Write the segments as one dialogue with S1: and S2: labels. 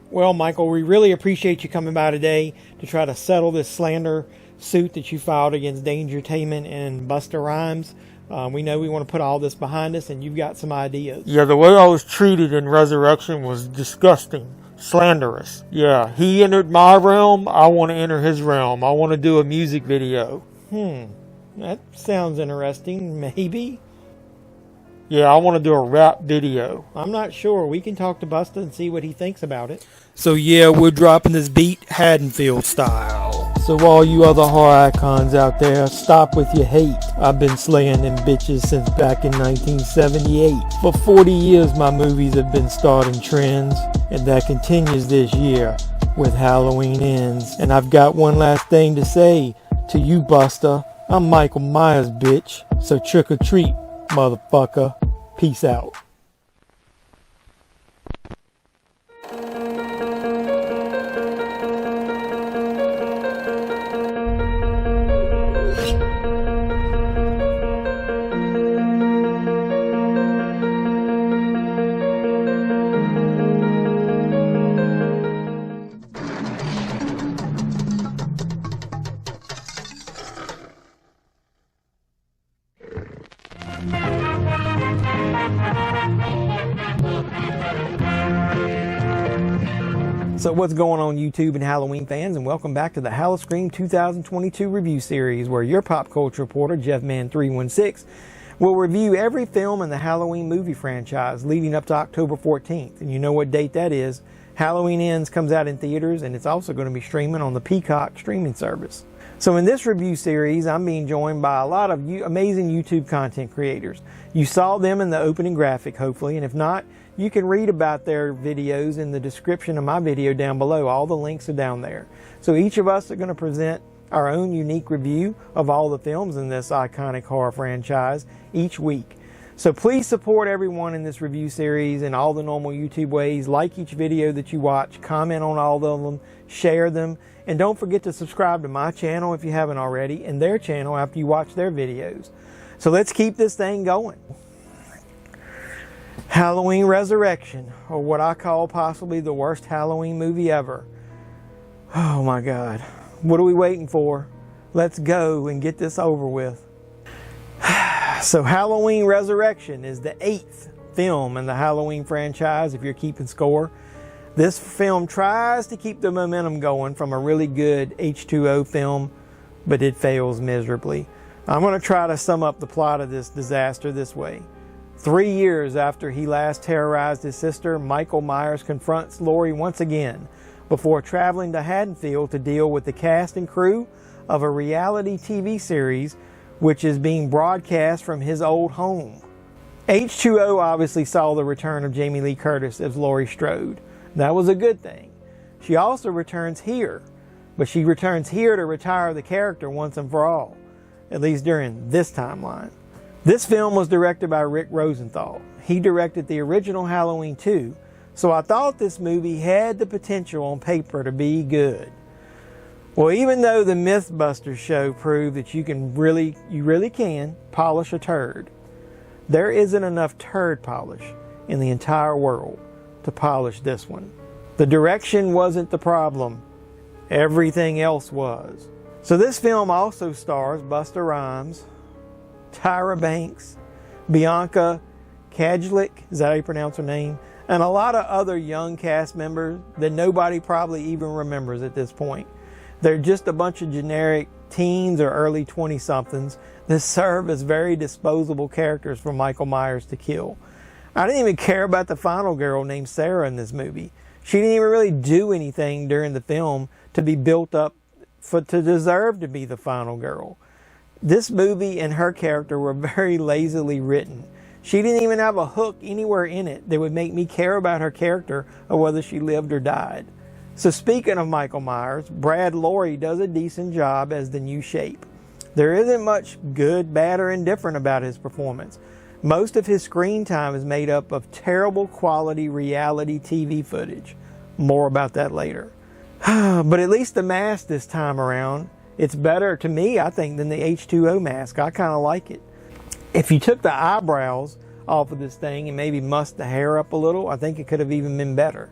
S1: Well, Michael, we really appreciate you coming by today to try to settle this slander suit that you filed against Dangertainment and Busta Rhymes. We know we want to put all this behind us, and you've got some ideas.
S2: Yeah, the way I was treated in Resurrection was disgusting, slanderous. Yeah, he entered my realm, I want to enter his realm. I want to do a music video.
S1: That sounds interesting, maybe.
S2: Yeah, I want to do a rap video.
S1: I'm not sure. We can talk to Busta and see what he thinks about it. So yeah, we're dropping this beat Haddonfield style. So all you other horror icons out there, stop with your hate. I've been slaying them bitches since back in 1978. For 40 years my movies have been starting trends, and that continues this year with Halloween Ends. And I've got one last thing to say to you, Busta. I'm Michael Myers, bitch. So trick or treat, motherfucker. Peace out. So what's going on, YouTube and Halloween fans, and welcome back to the HalloSCREAM 2022 review series, where your pop culture reporter, JeffMan316, will review every film in the Halloween movie franchise leading up to October 14th. And you know what date that is. Halloween Ends comes out in theaters, and it's also going to be streaming on the Peacock streaming service. So in this review series, I'm being joined by a lot of amazing YouTube content creators. You saw them in the opening graphic, hopefully, and if not, you can read about their videos in the description of my video down below. All the links are down there. So each of us are going to present our own unique review of all the films in this iconic horror franchise each week. So please support everyone in this review series in all the normal YouTube ways. Like each video that you watch, comment on all of them, share them, and don't forget to subscribe to my channel if you haven't already, and their channel after you watch their videos. So let's keep this thing going. Halloween Resurrection, or what I call possibly the worst Halloween movie ever. Oh my God. What are we waiting for? Let's go and get this over with. So Halloween Resurrection is the 8th film in the Halloween franchise, if you're keeping score. This film tries to keep the momentum going from a really good H2O film, but it fails miserably. I'm going to try to sum up the plot of this disaster this way. 3 years after he last terrorized his sister, Michael Myers confronts Laurie once again before traveling to Haddonfield to deal with the cast and crew of a reality TV series which is being broadcast from his old home. H2O obviously saw the return of Jamie Lee Curtis as Laurie Strode. That was a good thing. She also returns here, but she returns here to retire the character once and for all, at least during this timeline. This film was directed by Rick Rosenthal. He directed the original Halloween 2, so I thought this movie had the potential on paper to be good. Well, even though the Mythbusters show proved that you really can polish a turd, there isn't enough turd polish in the entire world to polish this one. The direction wasn't the problem. Everything else was. So this film also stars Busta Rhymes, Tyra Banks, Bianca Kajlich, is that how you pronounce her name? And a lot of other young cast members that nobody probably even remembers at this point. They're just a bunch of generic teens or early 20-somethings that serve as very disposable characters for Michael Myers to kill. I didn't even care about the final girl named Sarah in this movie. She didn't even really do anything during the film to be built up to deserve to be the final girl. This movie and her character were very lazily written. She didn't even have a hook anywhere in it that would make me care about her character or whether she lived or died. So speaking of Michael Myers, Brad Loree does a decent job as the new Shape. There isn't much good, bad, or indifferent about his performance. Most of his screen time is made up of terrible quality reality TV footage. More about that later. But at least the mask this time around, it's better to me, I think, than the H2O mask. I kind of like it. If you took the eyebrows off of this thing and maybe mussed the hair up a little, I think it could have even been better.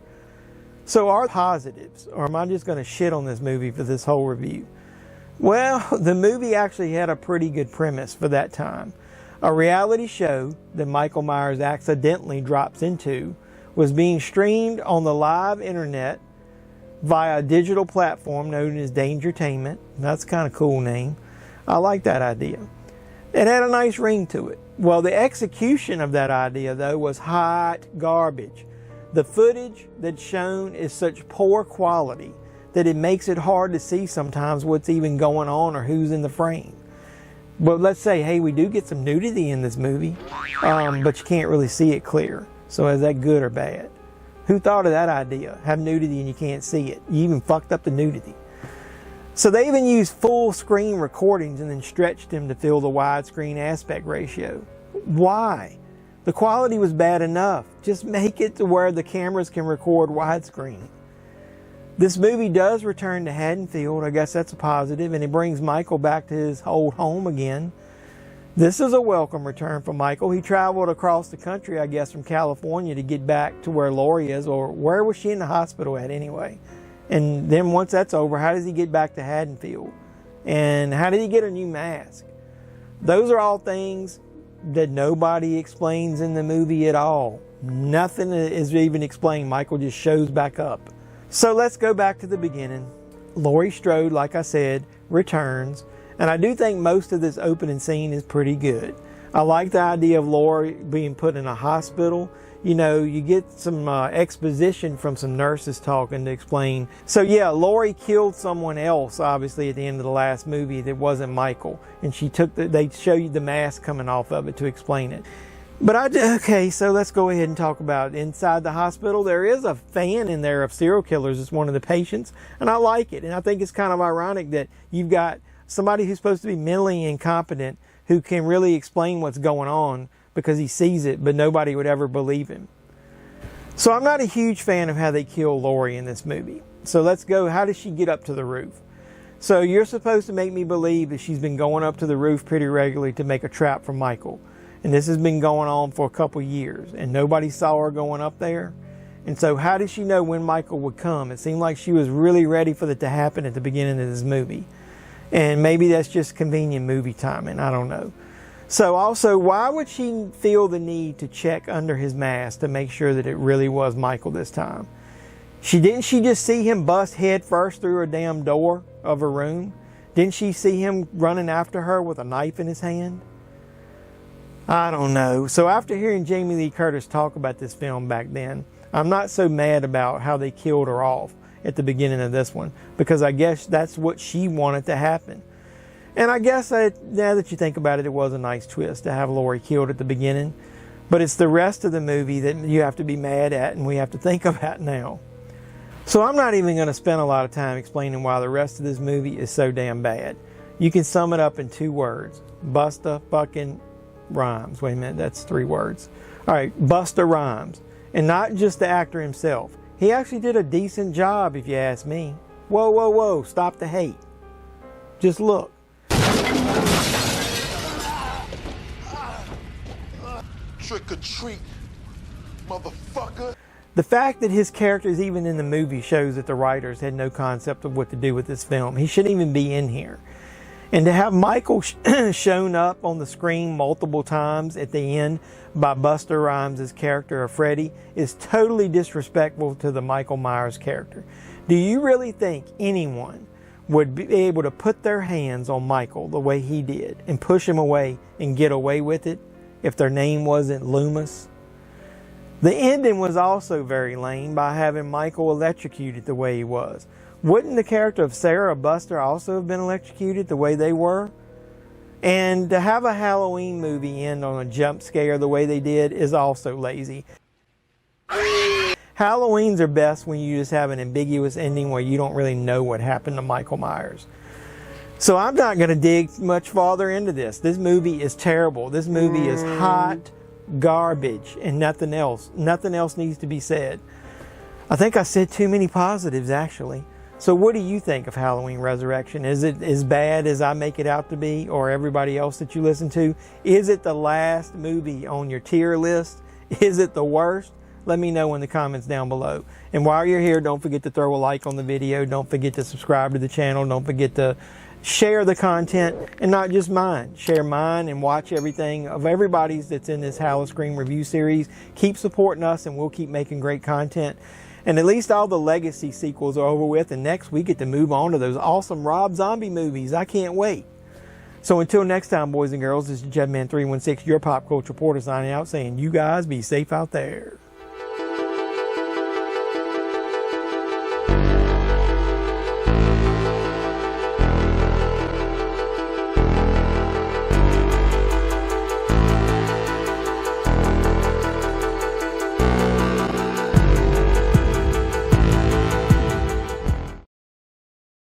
S1: So are positives, or am I just going to shit on this movie for this whole review? Well, the movie actually had a pretty good premise for that time. A reality show that Michael Myers accidentally drops into was being streamed on the live internet via a digital platform known as Dangertainment. That's kind of a cool name. I like that idea. It had a nice ring to it. Well, the execution of that idea, though, was hot garbage. The footage that's shown is such poor quality that it makes it hard to see sometimes what's even going on or who's in the frame. But let's say, hey, we do get some nudity in this movie, but you can't really see it clear. So is that good or bad? Who thought of that idea? Have nudity and you can't see it. You even fucked up the nudity. So they even used full screen recordings and then stretched them to fill the widescreen aspect ratio. Why? The quality was bad enough. Just make it to where the cameras can record widescreen. This movie does return to Haddonfield. I guess that's a positive, and it brings Michael back to his old home again. This is a welcome return for Michael. He traveled across the country, I guess, from California to get back to where Laurie is, or where was she in the hospital at anyway? And then once that's over, how does he get back to Haddonfield? And how did he get a new mask? Those are all things that nobody explains in the movie at all. Nothing is even explained. Michael just shows back up. So let's go back to the beginning. Laurie Strode, like I said, returns. And I do think most of this opening scene is pretty good. I like the idea of Laurie being put in a hospital. You know, you get some exposition from some nurses talking to explain. So yeah, Laurie killed someone else, obviously, at the end of the last movie that wasn't Michael. And they show you the mask coming off of it to explain it. But okay, so let's go ahead and talk about inside the hospital. There is a fan in there of serial killers as one of the patients, and I like it. And I think it's kind of ironic that you've got somebody who's supposed to be mentally incompetent who can really explain what's going on because he sees it, but nobody would ever believe him. So I'm not a huge fan of how they kill Laurie in this movie. So let's go, how does she get up to the roof? So you're supposed to make me believe that she's been going up to the roof pretty regularly to make a trap for Michael. And this has been going on for a couple years, and nobody saw her going up there. And so how did she know when Michael would come? It seemed like she was really ready for it to happen at the beginning of this movie. And maybe that's just convenient movie timing, I don't know. So also, why would she feel the need to check under his mask to make sure that it really was Michael this time? Didn't she just see him bust head first through a damn door of her room? Didn't she see him running after her with a knife in his hand? I don't know. So after hearing Jamie Lee Curtis talk about this film back then, I'm not so mad about how they killed her off at the beginning of this one, because I guess that's what she wanted to happen. And I guess now that you think about it, it was a nice twist to have Laurie killed at the beginning, but it's the rest of the movie that you have to be mad at and we have to think about now. So I'm not even going to spend a lot of time explaining why the rest of this movie is so damn bad. You can sum it up in 2 words. Busta fucking Rhymes. Wait a minute, that's 3 words. All right, Busta Rhymes. And not just the actor himself. He actually did a decent job, if you ask me. Whoa, whoa, whoa, stop the hate. Just look.
S3: Trick or treat, motherfucker.
S1: The fact that his character is even in the movie shows that the writers had no concept of what to do with this film. He shouldn't even be in here. And to have Michael shown up on the screen multiple times at the end by Busta Rhymes' character of Freddy is totally disrespectful to the Michael Myers character. Do you really think anyone would be able to put their hands on Michael the way he did and push him away and get away with it if their name wasn't Loomis? The ending was also very lame by having Michael electrocuted the way he was. Wouldn't the character of Sarah or Buster also have been electrocuted the way they were? And to have a Halloween movie end on a jump scare the way they did is also lazy. Halloweens are best when you just have an ambiguous ending where you don't really know what happened to Michael Myers. So I'm not going to dig much farther into this. This movie is terrible. This movie is hot garbage and nothing else. Nothing else needs to be said. I think I said too many positives, actually. So what do you think of Halloween Resurrection? Is it as bad as I make it out to be, or everybody else that you listen to? Is it the last movie on your tier list? Is it the worst? Let me know in the comments down below. And while you're here, don't forget to throw a like on the video. Don't forget to subscribe to the channel. Don't forget to share the content, and not just mine. Share mine and watch everything of everybody's that's in this HalloSCREAM review series. Keep supporting us, and we'll keep making great content. And at least all the legacy sequels are over with, and next we get to move on to those awesome Rob Zombie movies. I can't wait. So until next time, boys and girls, this is Jedman316, your pop culture reporter, signing out, saying you guys be safe out there.